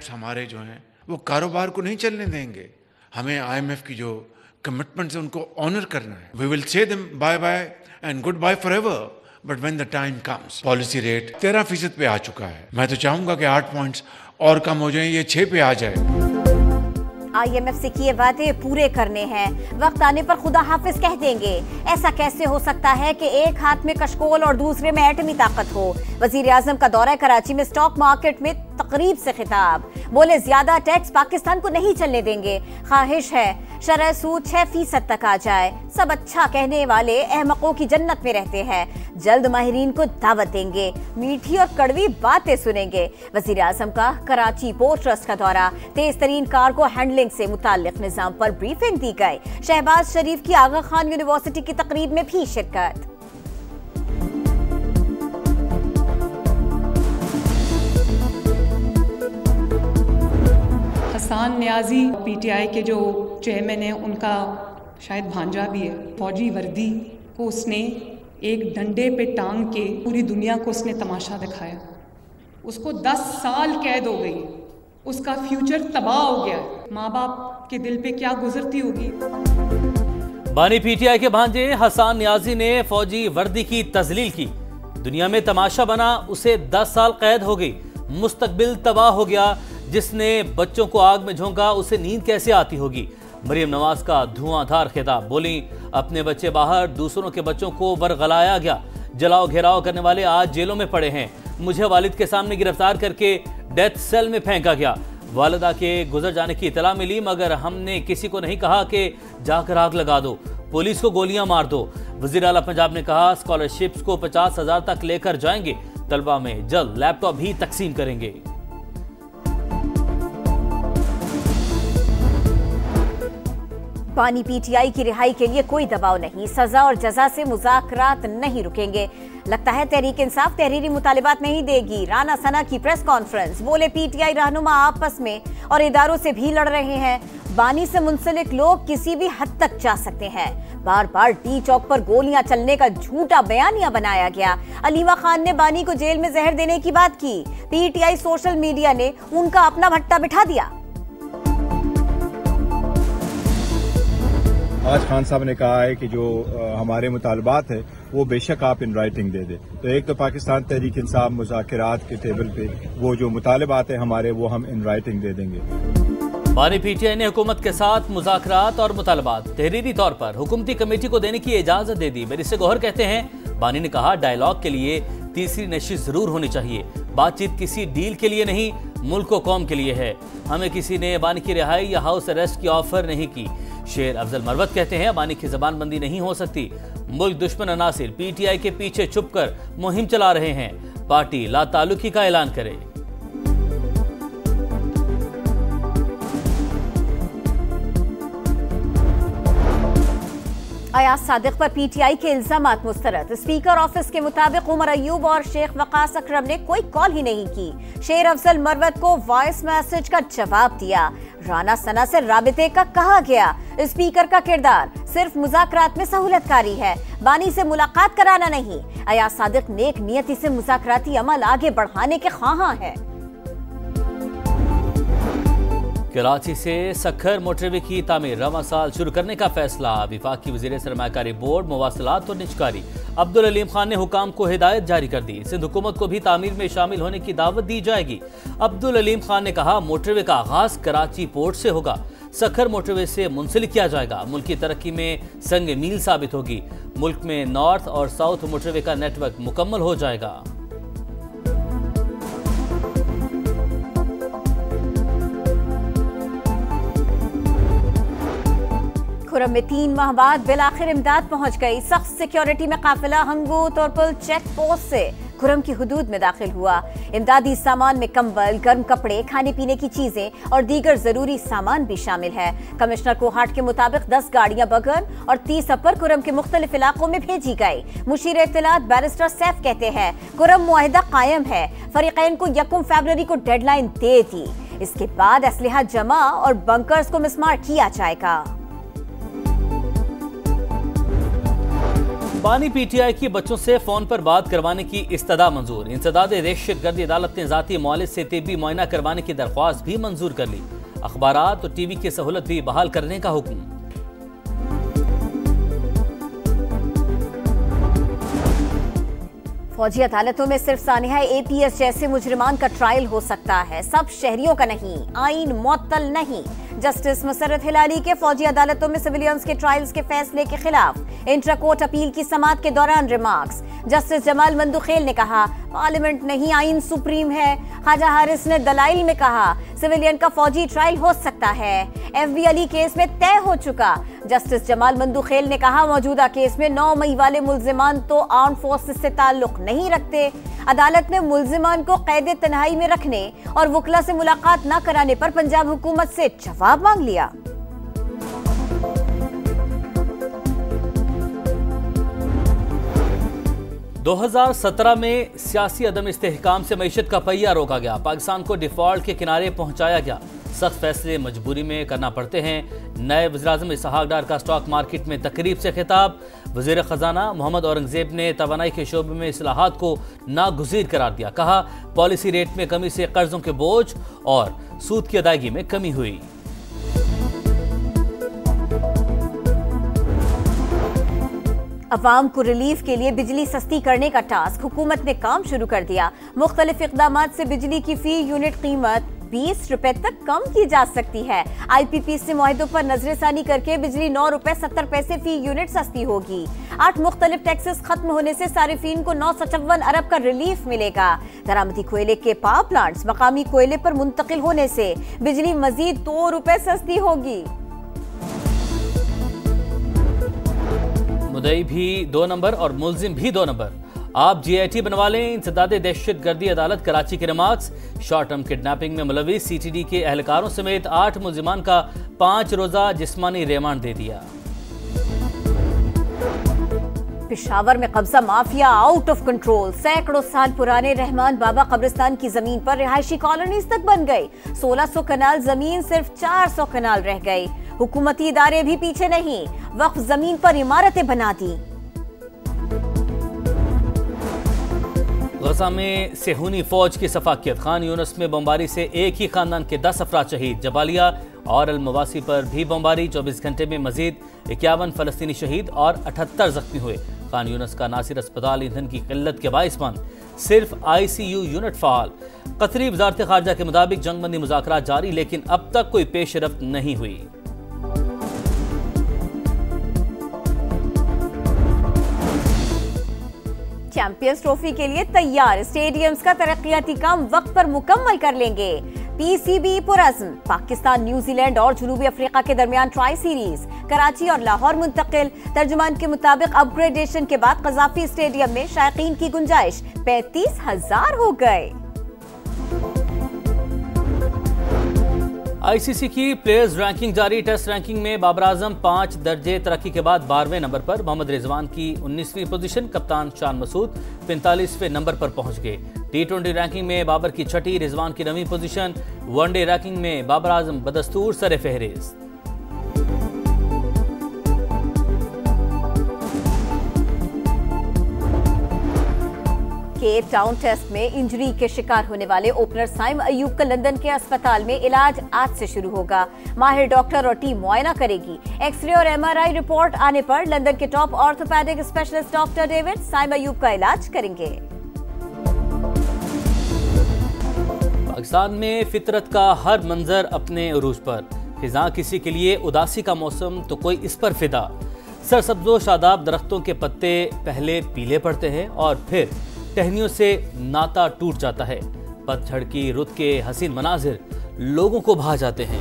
Steps हमारे जो हैं वो कारोबार को नहीं चलने देंगे। हमें IMF की जो कमिटमेंट्स है उनको ऑनर करना है। We will say them bye bye and good bye forever, but when the time comes. Policy rate 13% पे आ चुका है। मैं तो चाहूंगा कि 8 पॉइंट्स और कम हो जाए, ये 6 पे आ जाए। IMF से किए वादे पूरे करने हैं, वक्त आने पर खुदा हाफिज कह देंगे। ऐसा कैसे हो सकता है कि एक हाथ में कशकोल और दूसरे में एटमी ताकत हो। वजीर आजम का दौरा कराची में स्टॉक मार्केट में तकरीब से खिताब, बोले ज्यादा टैक्स पाकिस्तान को नहीं चलने देंगे, ख्वाहिश है शरह सूद 6% तक आ जाए। सब अच्छा कहने वाले अहमकों की जन्नत में रहते हैं, जल्द माहिरीन को दावत देंगे, मीठी और कड़वी बातें सुनेंगे। वजीर आजम का कराची पोर्ट ट्रस्ट का दौरा, तेज तरीन कार्गो हैंडलिंग से मुताल्लिक निजाम पर ब्रीफिंग दी गई। शहबाज शरीफ की आगा खान यूनिवर्सिटी की तकरीब में भी शिरकत। हसन नियाजी PTI के जो चेयरमैन हैं, उनका शायद भांजा भी है। फौजी वर्दी को उसने एक डंडे पे टांग के पूरी दुनिया को उसने तमाशा दिखाया। उसको 10 साल कैद हो गई, उसका फ्यूचर तबाह हो गया। माँ बाप के दिल पे क्या गुजरती होगी। बानी PTI के भांजे हसन नियाजी ने फौजी वर्दी की तजलील की, दुनिया में तमाशा बना, उसे 10 साल कैद हो गई, मुस्तकबिल तबाह हो गया। जिसने बच्चों को आग में झोंका उसे नींद कैसे आती होगी। मरियम नवाज का धुआंधार खिताब, बोली अपने बच्चे बाहर, दूसरों के बच्चों को बरगलाया गया। जलाओ घेराव करने वाले आज जेलों में पड़े हैं। मुझे वालिद के सामने गिरफ्तार करके डेथ सेल में फेंका गया। वालिदा के गुजर जाने की इतला मिली, मगर हमने किसी को नहीं कहा कि जाकर आग लगा दो, पुलिस को गोलियां मार दो। वजीर आला पंजाब ने कहा स्कॉलरशिप्स को 50,000 तक लेकर जाएंगे, तलबा में जल्द लैपटॉप भी तकसीम करेंगे। बानी PTI की रिहाई के लिए कोई दबाव नहीं, सजा और जजा से मुज़ाकरात नहीं रुकेंगे। लगता है तहरीक इंसाफ तहरीरी मुतालिबात नहीं देगी। राना सना की प्रेस कॉन्फ्रेंस, बोले PTI रहनुमा आपस में और इदारों से भी लड़ रहे हैं। बानी से मुंसलिक लोग किसी भी हद तक जा सकते हैं। बार बार टी चौक पर गोलियां चलने का झूठा बयानिया बनाया गया। अलीमा खान ने बानी को जेल में जहर देने की बात की। PTI सोशल मीडिया ने उनका अपना भट्टा बिठा दिया। आज खान साहब ने कहा है कि जो हमारे मुतालबात है वो बेशक आप इन राइटिंग दे दे। तो एक तो पाकिस्तान तहरीक इंसाफ मुज़ाकरात के टेबल पे वो जो मुतालबात है हमारे, वो हम इन राइटिंग दे देंगे। बानी PTI ने हुकूमत के साथ मुज़ाकरात और मुतालबात तहरीरी तौर पर हुकूमती कमेटी को देने की इजाजत दे दी। बैरिस्टर गौहर कहते हैं बानी ने कहा डायलॉग के लिए तीसरी नशिस्त जरूर होनी चाहिए। बातचीत किसी डील के लिए नहीं, मुल्क व कौम के लिए है। हमें किसी ने बानी की रिहाई या हाउस अरेस्ट की ऑफर नहीं की। शेर अफजल मरवत कहते हैं बानी की जबानबंदी नहीं हो सकती। मुल्क दुश्मन अनासिर PTI के पीछे छुपकर मुहिम चला रहे हैं। पार्टी ला ताल्लुकी का ऐलान करे। अयाज सादिक पर PTI के इल्जामात मुस्तरद। स्पीकर ऑफिस के मुताबिक उमर अयूब और शेख वकास अकरम ने कोई कॉल ही नहीं की। शेर अफजल मरवत को वॉइस मैसेज का जवाब दिया। राना सना से राबिते का कहा गया। स्पीकर का किरदार सिर्फ मुज़ाकरात में सहूलतकारी है, बानी से मुलाकात कराना नहीं। अयाज सादिक नेक नियति से मुज़ाकराती अमल आगे बढ़ाने के ख्वाहां है। कराची से सखर मोटरवे की तामीर रवां साल शुरू करने का फैसला। विफाकी वजीर सरमाकारी बोर्ड मवासलात और निजकारी अब्दुल अलीम खान ने हुकाम को हिदायत जारी कर दी। सिंध हुकूमत को भी तामीर में शामिल होने की दावत दी जाएगी। अब्दुल अलीम खान ने कहा मोटरवे का आगाज कराची पोर्ट से होगा, सखर मोटरवे से मुंसलिक किया जाएगा। मुल्क की तरक्की में संग मील साबित होगी। मुल्क में नॉर्थ और साउथ मोटरवे का नेटवर्क मुकम्मल हो जाएगा। खुरम में 3 माह बाद बिलाखिर इमदाद पहुंच गई। सख्त सिक्योरिटी में काफिला हंगूत और पुल चेक पोस्ट से खुरम की हुदूद में दाखिल हुआ। इमदादी सामान में कंबल, गर्म कपड़े, खाने पीने की चीजें और दीगर जरूरी सामान भी शामिल है। कमिश्नर कोहाट के मुताबिक 10 गाड़ियां बगन और 30 अपर खुरम के मुख्तलिफ इलाकों में भेजी गई। मुशीर इत्तलात बैरिस्टर सैफ कहते हैं खुरम मुआहिदा कायम है। फरीकैन को 1 फरवरी को डेडलाइन दे दी। इसके बाद असलहा जमा और बंकर्स को मिसमार किया जाएगा। बानी पीटीआई की बच्चों से फोन पर बात करवाने की इस्तदा मंजूर। इंसदाद दहशतगर्दी अदालत ने जाती मौलिद से तिब्बी मुआयना करवाने की दरख्वास्त भी मंजूर कर ली। अखबारात और टीवी की सहूलत भी बहाल करने का हुक्म। फौजी अदालतों में सिर्फ सानिया APS जैसे मुजरिमान का ट्रायल हो सकता है, सब शहरियों का नहीं। आइन मुअत्तल नहीं। जस्टिस मसरत हिलाली के फौजी अदालतों में सिविलियंस के ट्रायल्स के फैसले के खिलाफ इंट्रा कोर्ट अपील की समाअत के दौरान रिमार्क्स। जस्टिस जमाल मंदुखेल ने कहा पार्लियामेंट नहीं आइन सुप्रीम है। ख्वाजा हारिस ने दलाइल में कहा सिविलियन का फौजी ट्रायल हो सकता है। FB अली केस में तय हो चुका। जस्टिस जमाल मंदुखेल ने कहा मौजूदा केस में 9 मई वाले मुल्जिमान तो आर्म फोर्सेस से ताल्लुक नहीं रखते। अदालत ने मुल्जिमान को कैद तन्हाई में रखने और वकला से मुलाकात न कराने पर पंजाब हुकूमत से जवाब मांग लिया। दो 2017 में सियासी अदम इस्तेहकाम से मईशत का पहिया रोका गया। पाकिस्तान को डिफॉल्ट के किनारे पहुंचाया गया। सख्त फैसले मजबूरी में करना पड़ते हैं। नए वज़ीर-ए-आज़म इसहाक डार का स्टॉक मार्केट में तकरीब से खिताब। वज़ीर ख़जाना मोहम्मद औरंगज़ेब ने तवानाई के शोबे में इस्लाहात को नागुज़ीर करार दिया। कहा पॉलिसी रेट में कमी से कर्जों के बोझ और सूद की अदायगी में कमी हुई। अवाम को रिलीफ के लिए बिजली सस्ती करने का टास्क हुकूमत ने काम शुरू कर दिया। मुख्तलिफ इक़दामात से बिजली की फी यूनिट कीमत 20 रुपए तक कम की जा सकती है। IPP से मुआहिदों पर नजरसानी करके बिजली 9 रुपए 70 पैसे फी यूनिट सस्ती होगी। 8 मुख्तलिफ टैक्सेस खत्म होने से सारिफीन को 954 अरब का रिलीफ मिलेगा। दरामदी कोयले के पावर प्लांट्स मकामी कोयले पर मुंतकिल होने से बिजली मजीद 2 रुपए सस्ती होगी। मुदई भी 2 नंबर और मुलजिम भी 2 नंबर। आप GIT बनवा लें। इंसदाद दहशतगर्दी अदालत कराची के रिमार्क्स। शॉर्ट टर्म किडनैपिंग में मुलविस CTD के एहलकारों समेत 8 मुलजिमान का 5 रोजा जिस्मानी रिमांड दे दिया। पेशावर में कब्जा माफिया आउट ऑफ कंट्रोल। सैकड़ों साल पुराने रहमान बाबा कब्रिस्तान की जमीन पर रिहायशी कॉलोनीज तक बन गई। 1600 कनाल जमीन सिर्फ 400 कनाल रह गई। हुकूमती इदारे भी पीछे नहीं, वक्फ जमीन पर इमारतें बना दी। गजा में सेहूनी फौज की सफाकियत। खान यूनस में बमबारी से एक ही खानदान के 10 अफराद शहीद। जबालिया और अलमवासी पर भी बमबारी। 24 घंटे में मजीद 51 फलस्तीनी शहीद और 78 जख्मी हुए। खान यूनस का नासिर अस्पताल ईंधन की किल्लत के बाइस बंद। सिर्फ ICU यूनिट फाल। कतरी वजारत खारजा के मुताबिक जंगबंदी मुज़ाकरात जारी, लेकिन अब तक कोई पेशरफ्त नहीं हुई। चैंपियंस ट्रॉफी के लिए तैयार। स्टेडियम्स का तरक्याती काम वक्त पर मुकम्मल कर लेंगे। PCB पुरज़्म। पाकिस्तान, न्यूजीलैंड और जनूबी अफ्रीका के दरमियान ट्राई सीरीज कराची और लाहौर मुंतकिल। तर्जुमान के मुताबिक अपग्रेडेशन के बाद कज़ाफी स्टेडियम में शायकीन की गुंजाइश 35,000 हो गए। ICC की प्लेयर्स रैंकिंग जारी। टेस्ट रैंकिंग में बाबर आजम 5 दर्जे तरक्की के बाद 12वें नंबर पर। मोहम्मद रिजवान की 19वीं पोजीशन। कप्तान शान मसूद 45वें नंबर पर पहुंच गए। T20 रैंकिंग में बाबर की 6ठी, रिजवान की 9वीं पोजीशन। वनडे रैंकिंग में बाबर आजम बदस्तूर सरे फहरिस्त। केप टाउन टेस्ट में इंजरी के शिकार होने वाले ओपनर साइम अयूब का लंदन के अस्पताल में इलाज आज से शुरू होगा। माहिर डॉक्टर और टीम मुआयना करेगी। एक्सरे और MRI रिपोर्ट आने पर लंदन के top orthopaedic specialist doctor David Saim Ayub का इलाज करेंगे। पाकिस्तान में फितरत का हर मंजर अपने उरूज पर। खिज़ां किसी के लिए उदासी का मौसम तो कोई इस पर फिदा। सरसब्जो शादाब दरख्तों के पत्ते पहले पीले पड़ते हैं और फिर टहनियों से नाता टूट जाता है। पतझड़ की रुत के हसीन मनाजिर लोगों को भा जाते हैं।